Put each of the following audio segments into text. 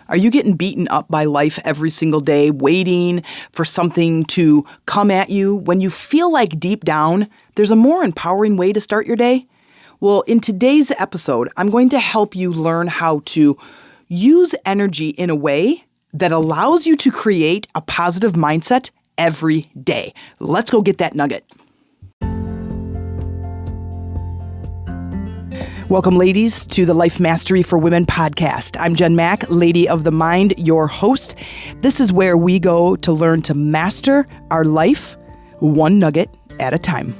Are you getting beaten up by life every single day, waiting for something to come at you when you feel like deep down there's a more empowering way to start your day? Well, in today's episode, I'm going to help you learn how to use energy in a way that allows you to create a positive mindset every day. Let's go get that nugget. Welcome, ladies, to the Life Mastery for Women podcast. I'm Jen Mack, Lady of the Mind, your host. This is where we go to learn to master our life one nugget at a time.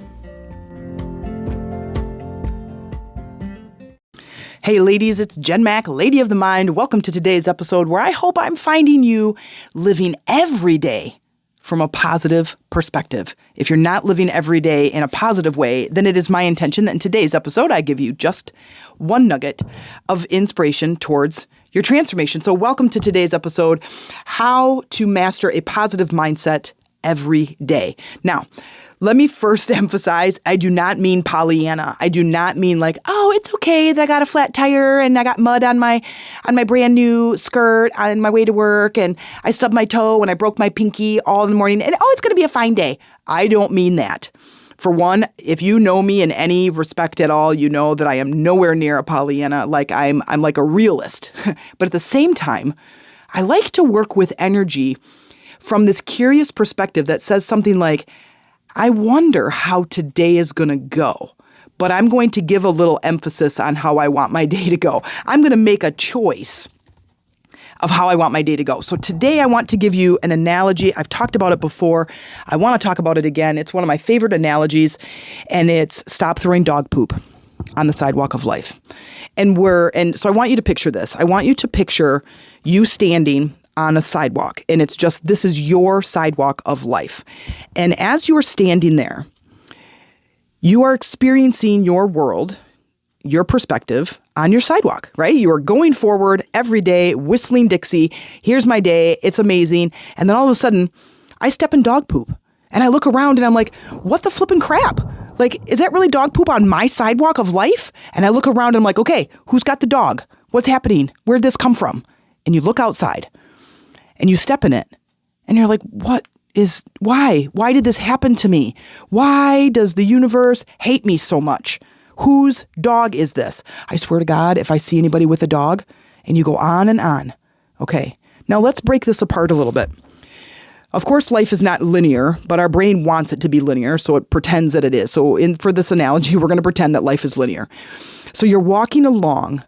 Hey, ladies, it's Jen Mack, Lady of the Mind. Welcome to today's episode where I hope I'm finding you living every day from a positive perspective. If you're not living every day in a positive way, then it is my intention that in today's episode, I give you just one nugget of inspiration towards your transformation. So welcome to today's episode, How to Master a Positive Mindset Every Day. Now, let me first emphasize, I do not mean Pollyanna. I do not mean like, oh, it's okay that I got a flat tire and I got mud on my brand new skirt on my way to work and I stubbed my toe and I broke my pinky all in the morning and it's going to be a fine day. I don't mean that. For one, if you know me in any respect at all, you know that I am nowhere near a Pollyanna. Like I'm like a realist. But at the same time, I like to work with energy from this curious perspective that says something like, I wonder how today is going to go, but I'm going to give a little emphasis on how I want my day to go. I'm going to make a choice of how I want my day to go. So today I want to give you an analogy. I've talked about it before. I want to talk about it again. It's one of my favorite analogies, and it's stop throwing dog poop on the sidewalk of life. And so I want you to picture this. I want you to picture you standing on a sidewalk, and it's just, this is your sidewalk of life. And as you're standing there, you are experiencing your world, your perspective on your sidewalk, right? You are going forward every day, whistling Dixie. Here's my day. It's amazing. And then all of a sudden, I step in dog poop and I look around and I'm like, what the flipping crap? Like, is that really dog poop on my sidewalk of life? And I look around and I'm like, okay, who's got the dog? What's happening? Where'd this come from? And you look outside and you step in it and you're like, why? Why did this happen to me? Why does the universe hate me so much? Whose dog is this? I swear to God, if I see anybody with a dog, and you go on and on. Okay, now let's break this apart a little bit. Of course, life is not linear, but our brain wants it to be linear, so it pretends that it is. So for this analogy, we're going to pretend that life is linear. So you're walking along,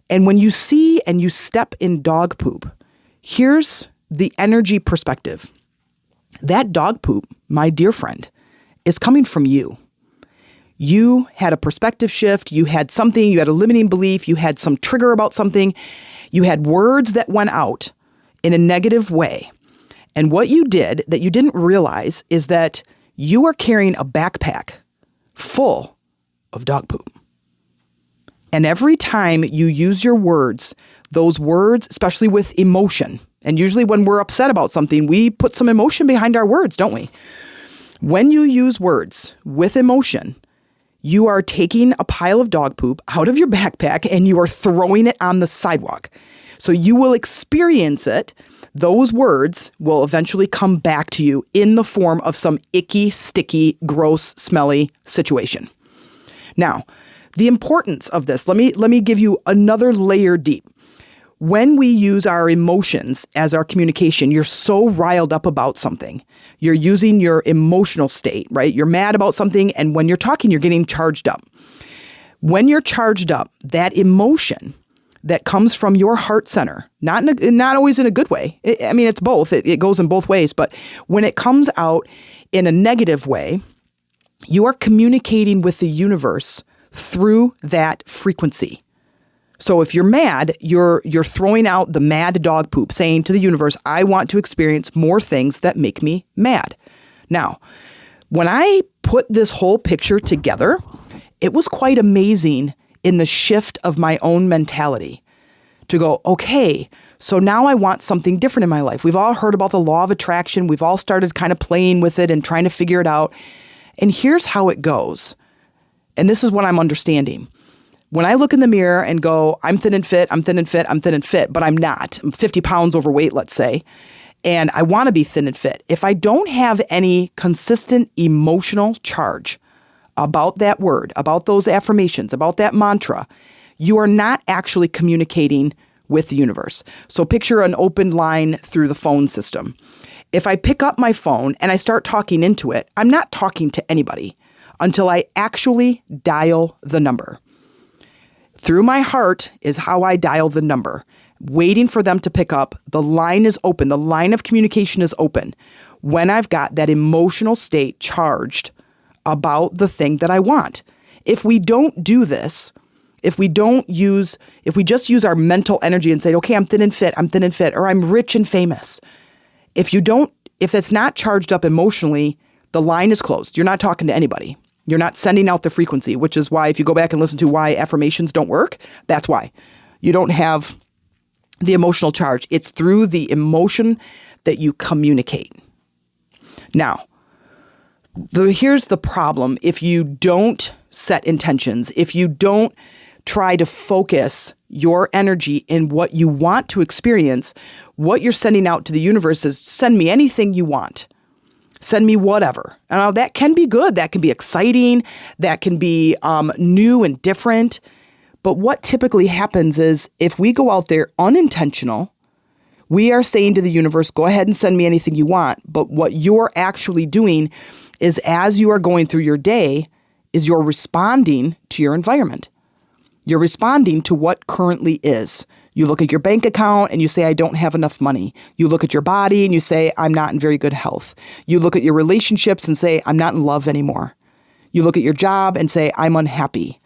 and when you see and you step in dog poop, here's the energy perspective. That dog poop, my dear friend, is coming from you. You had a perspective shift. You had something, you had a limiting belief. You had some trigger about something. You had words that went out in a negative way. And what you did that you didn't realize is that you are carrying a backpack full of dog poop. And every time you use your words, those words, especially with emotion, and usually when we're upset about something, we put some emotion behind our words, don't we? When you use words with emotion, you are taking a pile of dog poop out of your backpack and you are throwing it on the sidewalk. So you will experience it. Those words will eventually come back to you in the form of some icky, sticky, gross, smelly situation. Now, the importance of this, let me give you another layer deep. When we use our emotions as our communication, you're so riled up about something. You're using your emotional state, right? You're mad about something, and when you're talking, you're getting charged up. When you're charged up, that emotion that comes from your heart center, not always in a good way. It's both. It goes in both ways. But when it comes out in a negative way, you are communicating with the universe through that frequency. So if you're mad, you're throwing out the mad dog poop, saying to the universe, I want to experience more things that make me mad. Now, when I put this whole picture together, it was quite amazing in the shift of my own mentality to go, okay, so now I want something different in my life. We've all heard about the law of attraction. We've all started kind of playing with it and trying to figure it out. And here's how it goes. And this is what I'm understanding. When I look in the mirror and go, I'm thin and fit, I'm thin and fit, I'm thin and fit, but I'm not. I'm 50 pounds overweight, let's say, and I want to be thin and fit. If I don't have any consistent emotional charge about that word, about those affirmations, about that mantra, you are not actually communicating with the universe. So picture an open line through the phone system. If I pick up my phone and I start talking into it, I'm not talking to anybody until I actually dial the number. Through my heart is how I dial the number, waiting for them to pick up. The line is open. The line of communication is open when I've got that emotional state charged about the thing that I want. If we don't do this, if we just use our mental energy and say, okay, I'm thin and fit, or I'm rich and famous. If it's not charged up emotionally, the line is closed. You're not talking to anybody. You're not sending out the frequency, which is why if you go back and listen to why affirmations don't work, that's why. You don't have the emotional charge. It's through the emotion that you communicate. Now, here's the problem. If you don't set intentions, if you don't try to focus your energy in what you want to experience, what you're sending out to the universe is send me anything you want. Send me whatever. Now, that can be good. That can be exciting. That can be new and different. But what typically happens is if we go out there unintentional, we are saying to the universe, go ahead and send me anything you want. But what you're actually doing is as you are going through your day is you're responding to your environment. You're responding to what currently is. You look at your bank account and you say, I don't have enough money. You look at your body and you say, I'm not in very good health. You look at your relationships and say, I'm not in love anymore. You look at your job and say, I'm unhappy.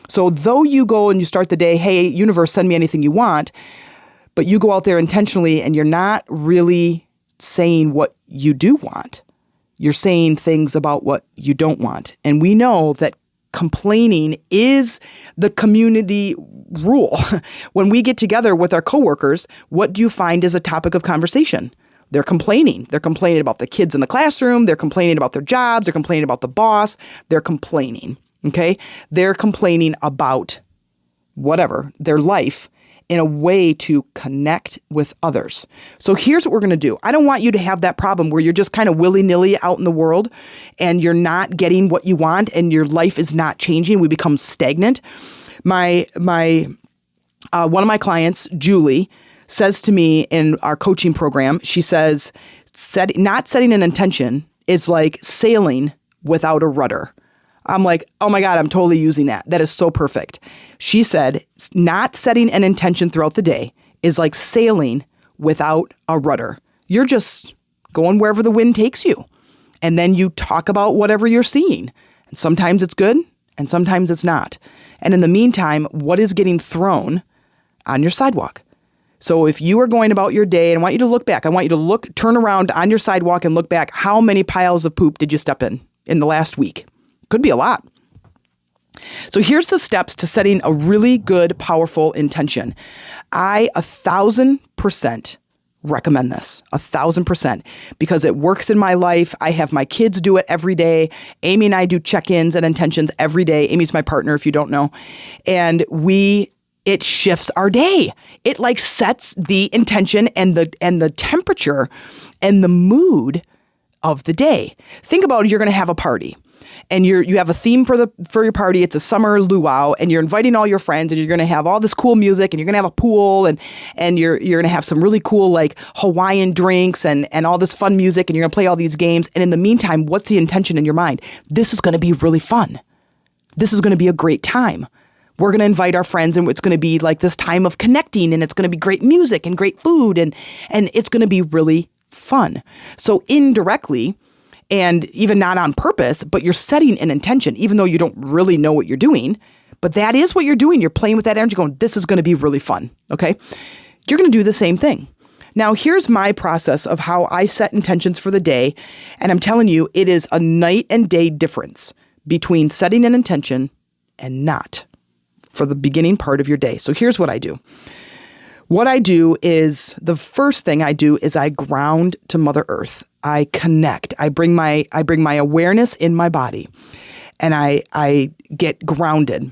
So though you go and you start the day, hey, universe, send me anything you want, but you go out there intentionally and you're not really saying what you do want. You're saying things about what you don't want. And we know that complaining is the community rule. When we get together with our coworkers, what do you find is a topic of conversation? They're complaining. They're complaining about the kids in the classroom. They're complaining about their jobs. They're complaining about the boss. They're complaining. Okay? They're complaining about whatever, their life, in a way to connect with others. So here's what we're going to do. I don't want you to have that problem where you're just kind of willy-nilly out in the world and you're not getting what you want and your life is not changing. We become stagnant. One of my clients, Julie, says to me in our coaching program, she says, not setting an intention is like sailing without a rudder. I'm like, oh my God, I'm totally using that. That is so perfect. She said, not setting an intention throughout the day is like sailing without a rudder. You're just going wherever the wind takes you. And then you talk about whatever you're seeing. And sometimes it's good and sometimes it's not. And in the meantime, what is getting thrown on your sidewalk? So if you are going about your day, and I want you to look back, I want you to turn around on your sidewalk and look back, how many piles of poop did you step in the last week? Could be a lot. So here's the steps to setting a really good, powerful intention. I 1,000% recommend this, 1,000%, because it works in my life. I have my kids do it every day. Amy and I do check-ins and intentions every day. Amy's my partner, if you don't know. And it shifts our day. It like sets the intention and the temperature and the mood of the day. Think about it, you're going to have a party. And you have a theme for your party. It's a summer luau, and you're inviting all your friends, and you're going to have all this cool music, and you're going to have a pool, and you're going to have some really cool like Hawaiian drinks and all this fun music, and you're going to play all these games. And in the meantime, what's the intention in your mind? This is going to be really fun. This is going to be a great time. We're going to invite our friends, and it's going to be like this time of connecting, and it's going to be great music and great food, and it's going to be really fun. So indirectly, and even not on purpose, but you're setting an intention, even though you don't really know what you're doing. But that is what you're doing. You're playing with that energy going, this is going to be really fun. Okay. You're going to do the same thing. Now, here's my process of how I set intentions for the day. And I'm telling you, it is a night and day difference between setting an intention and not for the beginning part of your day. So here's what I do. What I do is the first thing I do is I ground to Mother Earth. I connect. I bring my awareness in my body, and I get grounded.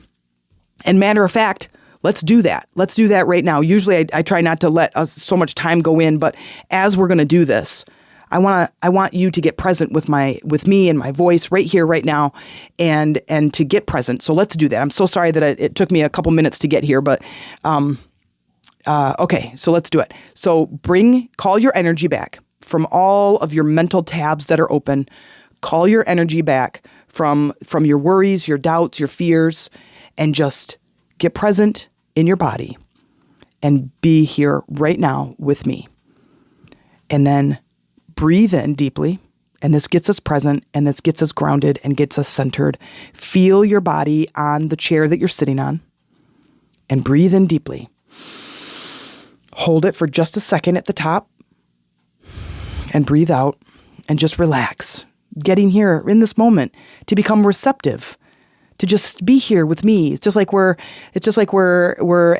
And matter of fact, let's do that. Let's do that right now. Usually I try not to let so much time go in, but as we're going to do this, I want you to get present with me and my voice right here, right now, and to get present. So let's do that. I'm so sorry that it took me a couple minutes to get here, but okay, so let's do it. So call your energy back from all of your mental tabs that are open. Call your energy back from your worries, your doubts, your fears, and just get present in your body and be here right now with me. And then breathe in deeply, and this gets us present, and this gets us grounded and gets us centered. Feel your body on the chair that you're sitting on, and breathe in deeply. Hold it for just a second at the top, and breathe out, and just relax. Getting here in this moment to become receptive, to just be here with me. It's just like we're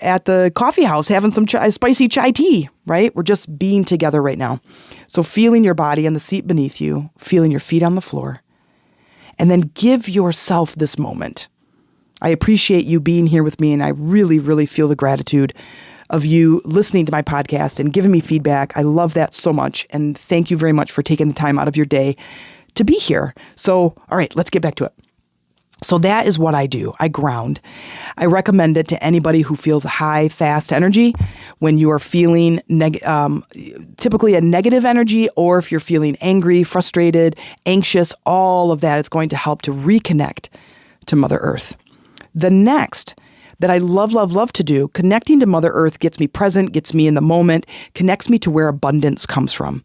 at the coffee house having some spicy chai tea, right? We're just being together right now. So feeling your body on the seat beneath you, feeling your feet on the floor, and then give yourself this moment. I appreciate you being here with me, and I really, really feel the gratitude of you listening to my podcast and giving me feedback. I love that so much, and thank you very much for taking the time out of your day to be here. So, all right, let's get back to it. So that is what I do. I ground. I recommend it to anybody who feels a high, fast energy. When you are feeling typically a negative energy, or if you're feeling angry, frustrated, anxious, all of that is going to help to reconnect to Mother Earth. The next that I love, love, love to do, connecting to Mother Earth gets me present, gets me in the moment, connects me to where abundance comes from.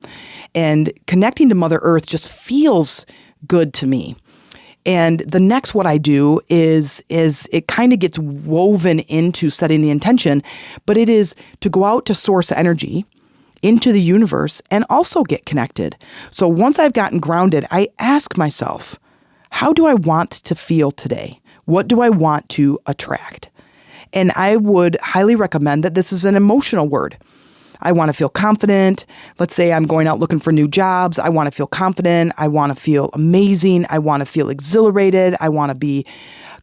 And connecting to Mother Earth just feels good to me. And the next what I do is it kind of gets woven into setting the intention, but it is to go out to source energy into the universe and also get connected. So once I've gotten grounded, I ask myself, how do I want to feel today? What do I want to attract? And I would highly recommend that this is an emotional word. I want to feel confident. Let's say I'm going out looking for new jobs. I want to feel confident. I want to feel amazing. I want to feel exhilarated. I want to be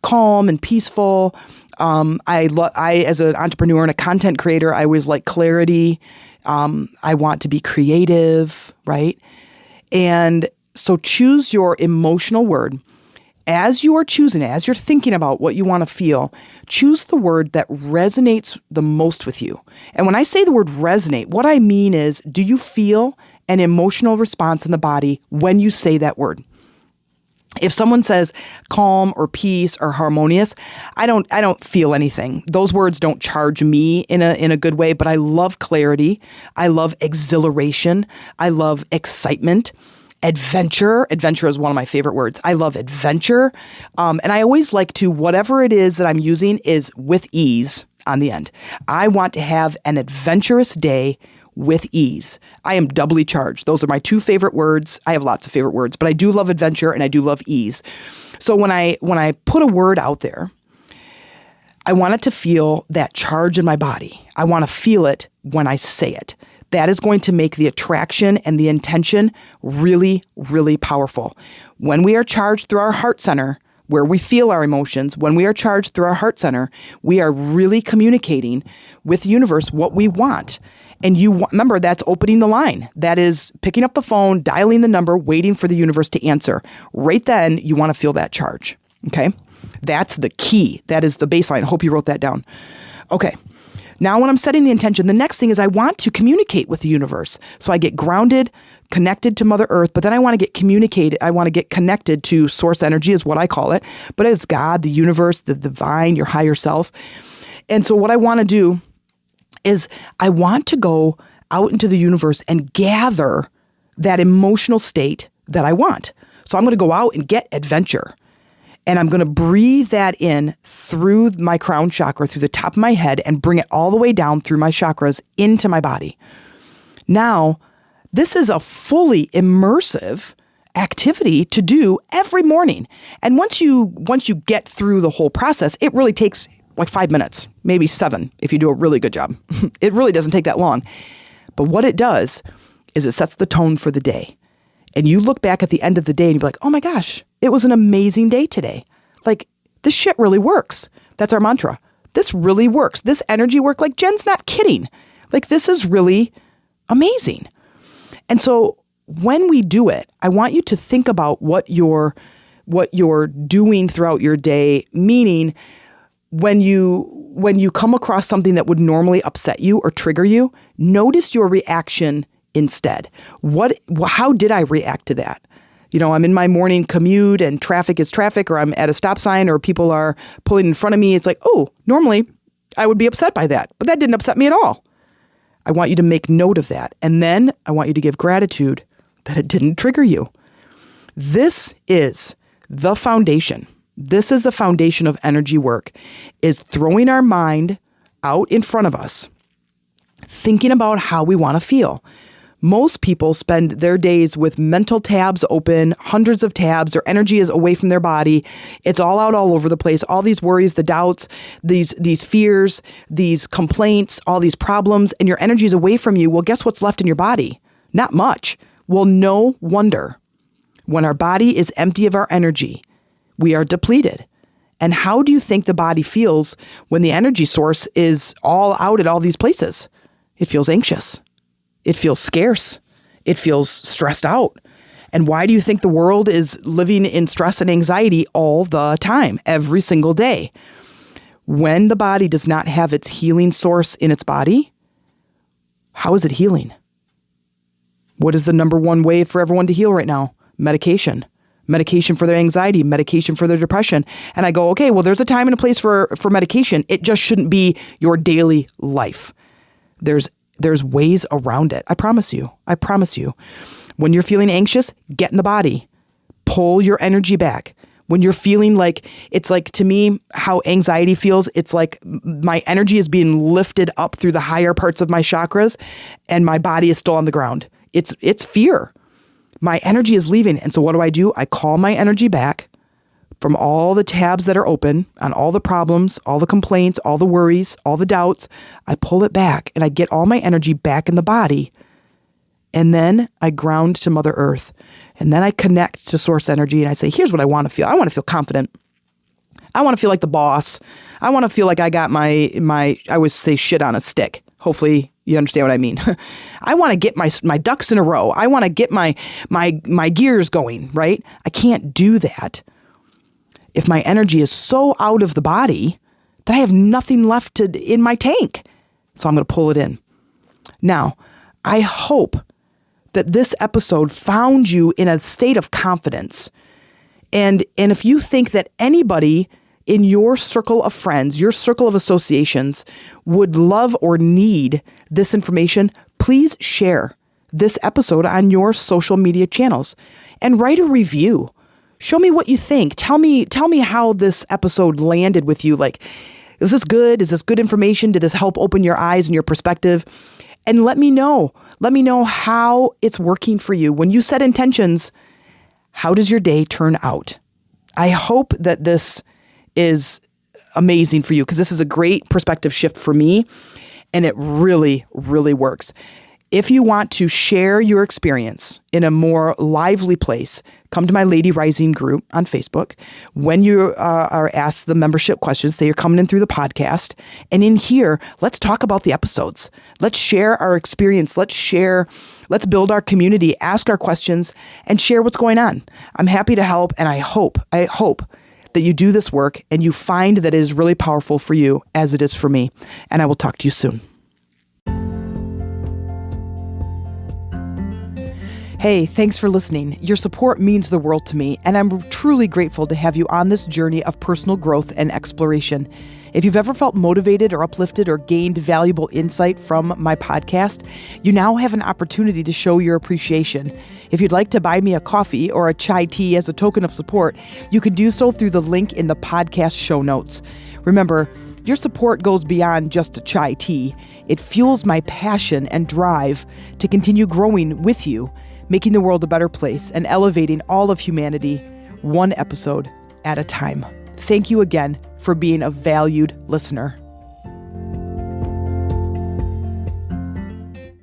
calm and peaceful. I as an entrepreneur and a content creator, I always like clarity. I want to be creative, right? And so choose your emotional word. As you are choosing it, as you're thinking about what you want to feel, choose the word that resonates the most with you. And when I say the word resonate, what I mean is, do you feel an emotional response in the body when you say that word? If someone says calm or peace or harmonious, I don't feel anything. Those words don't charge me in a good way, but I love clarity. I love exhilaration. I love excitement. Adventure is one of my favorite words. I love adventure. And I always like to, whatever it is that I'm using is with ease on the end. I want to have an adventurous day with ease. I am doubly charged. Those are my two favorite words. I have lots of favorite words, but I do love adventure and I do love ease. So when I put a word out there, I want it to feel that charge in my body. I want to feel it when I say it. That is going to make the attraction and the intention really, really powerful. When we are charged through our heart center, where we feel our emotions, when we are charged through our heart center, we are really communicating with the universe what we want. And remember, that's opening the line. That is picking up the phone, dialing the number, waiting for the universe to answer. Right then, you want to feel that charge. Okay? That's the key. That is the baseline. I hope you wrote that down. Okay. Now, when I'm setting the intention, the next thing is I want to communicate with the universe. So I get grounded, connected to Mother Earth, but then I want to get communicated. I want to get connected to source energy is what I call it, but it's God, the universe, the divine, your higher self. And so what I want to do is I want to go out into the universe and gather that emotional state that I want. So I'm going to go out and get adventure. And I'm going to breathe that in through my crown chakra, through the top of my head, and bring it all the way down through my chakras into my body. Now, this is a fully immersive activity to do every morning. And once you get through the whole process, it really takes like 5 minutes, maybe 7 if you do a really good job. It really doesn't take that long. But what it does is it sets the tone for the day. And you look back at the end of the day and you be like, oh my gosh, it was an amazing day today. Like, this shit really works That's our mantra. This really works. This energy work, like Jen's not kidding. Like this is really amazing. And so when we do it, I want you to think about what you're doing throughout your day, meaning when you come across something that would normally upset you or trigger you, notice your reaction instead. How did I react to that? I'm in my morning commute and traffic is traffic, or I'm at a stop sign, or people are pulling in front of me. It's like, oh, normally I would be upset by that, but that didn't upset me at all. I want you to make note of that. And then I want you to give gratitude that it didn't trigger you. This is the foundation. This is the foundation of energy work, is throwing our mind out in front of us, thinking about how we want to feel. Most people spend their days with mental tabs open, hundreds of tabs. Their energy is away from their body. It's all out all over the place. All these worries, the doubts, these fears, these complaints, all these problems, and your energy is away from you. Well, guess what's left in your body? Not much. Well, no wonder. When our body is empty of our energy, we are depleted. And how do you think the body feels when the energy source is all out at all these places? It feels anxious. It feels scarce. It feels stressed out. And why do you think the world is living in stress and anxiety all the time, every single day? When the body does not have its healing source in its body, how is it healing? What is the number one way for everyone to heal right now? Medication. Medication for their anxiety, medication for their depression. And I go, okay, well, there's a time and a place for medication. It just shouldn't be your daily life. There's ways around it. I promise you. When you're feeling anxious, get in the body. Pull your energy back. When you're feeling like, it's like, to me, how anxiety feels, it's like my energy is being lifted up through the higher parts of my chakras and my body is still on the ground. It's fear. My energy is leaving. And so what do? I call my energy back from all the tabs that are open on all the problems, all the complaints, all the worries, all the doubts. I pull it back and I get all my energy back in the body. And then I ground to Mother Earth. And then I connect to source energy and I say, here's what I want to feel. I want to feel confident. I want to feel like the boss. I want to feel like I got my I always say shit on a stick. Hopefully you understand what I mean. I want to get my ducks in a row. I want to get my gears going, right? I can't do that if my energy is so out of the body that I have nothing left in my tank. So I'm going to pull it in. Now, I hope that this episode found you in a state of confidence. And if you think that anybody in your circle of friends, your circle of associations would love or need this information, please share this episode on your social media channels and write a review. Show me what you think. Tell me how this episode landed with you. Like, is this good? Is this good information? Did this help open your eyes and your perspective? And let me know. Let me know how it's working for you. When you set intentions, how does your day turn out? I hope that this is amazing for you, because this is a great perspective shift for me, and it really, really works. If you want to share your experience in a more lively place, come to my Lady Rising group on Facebook. Let's you are asked the membership questions, say you're coming in through the podcast. And in here, let's talk about the episodes. Let's share our experience. Let's build our community, ask our questions, and share what's going on. I'm happy to help, and I hope that you do this work and you find that it is really powerful for you as it is for me. And I will talk to you soon. Hey, thanks for listening. Your support means the world to me, and I'm truly grateful to have you on this journey of personal growth and exploration. If you've ever felt motivated or uplifted or gained valuable insight from my podcast, you now have an opportunity to show your appreciation. If you'd like to buy me a coffee or a chai tea as a token of support, you can do so through the link in the podcast show notes. Remember, your support goes beyond just a chai tea. It fuels my passion and drive to continue growing with you, making the world a better place and elevating all of humanity one episode at a time. Thank you again for being a valued listener.